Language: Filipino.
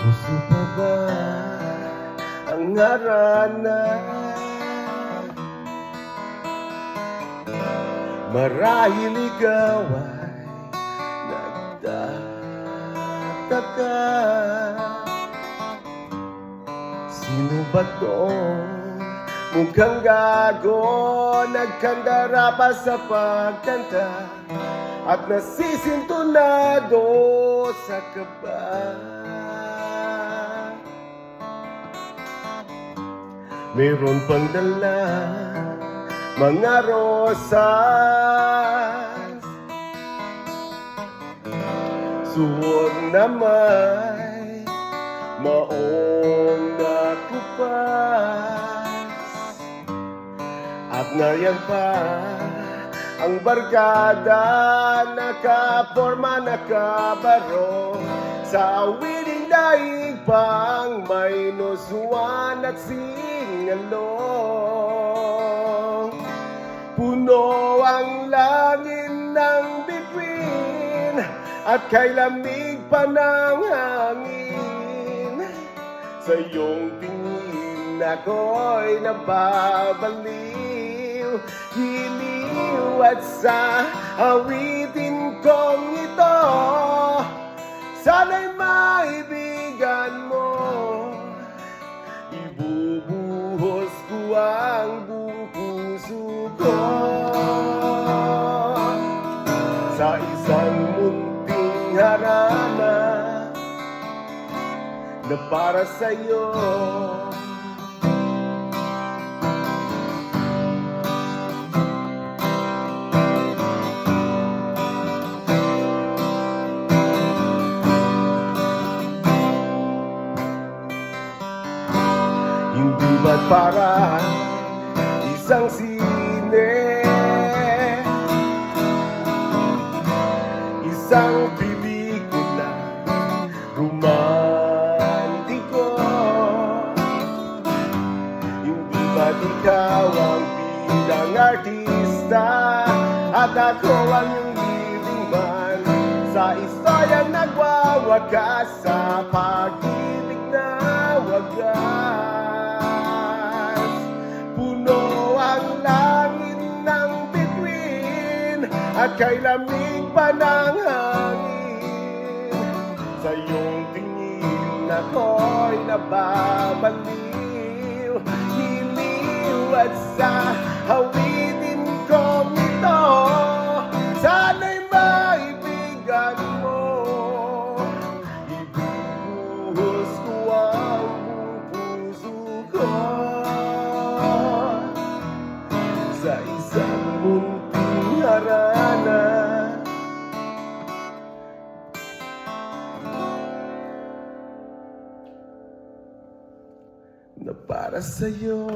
Puso pa ba ang harana? Marahil ikaw ay nagtataka, sino ba tong mukhang gago, nagkandara pa sa pagkanta at nasisintonado sa kaba? Meron pang dala mga rosas, suot na may maong nakupas, at ngayon pa ang barkada nakaporma, nakabaro sa awiting daig pang may nusuan at singalong. Puno ang langit ng bituin at kay lamig pa ng hangin. Sa iyong tingin ako'y nababaliw, hiliw at sa awitin kong ito, sana'y maibigan mo. Ibubuhos ko ang buong puso ko sa isang munting harana na para sa'yo. Hindi ba't para isang sine, isang pelikula romantiko? Hindi ba't ikaw ang bilang artista at ako ang iyong leading man sa istoryang nagwawakas sa pag-ibig na wagas? At kay lamig pa ng hangin, sa iyong tingin ako'y nababaliw, hiliw at sa awitin kong ito, sana'y maibigan mo. Ibubuhos ko ang buong puso ko sa isang munting harana na para sa'yo.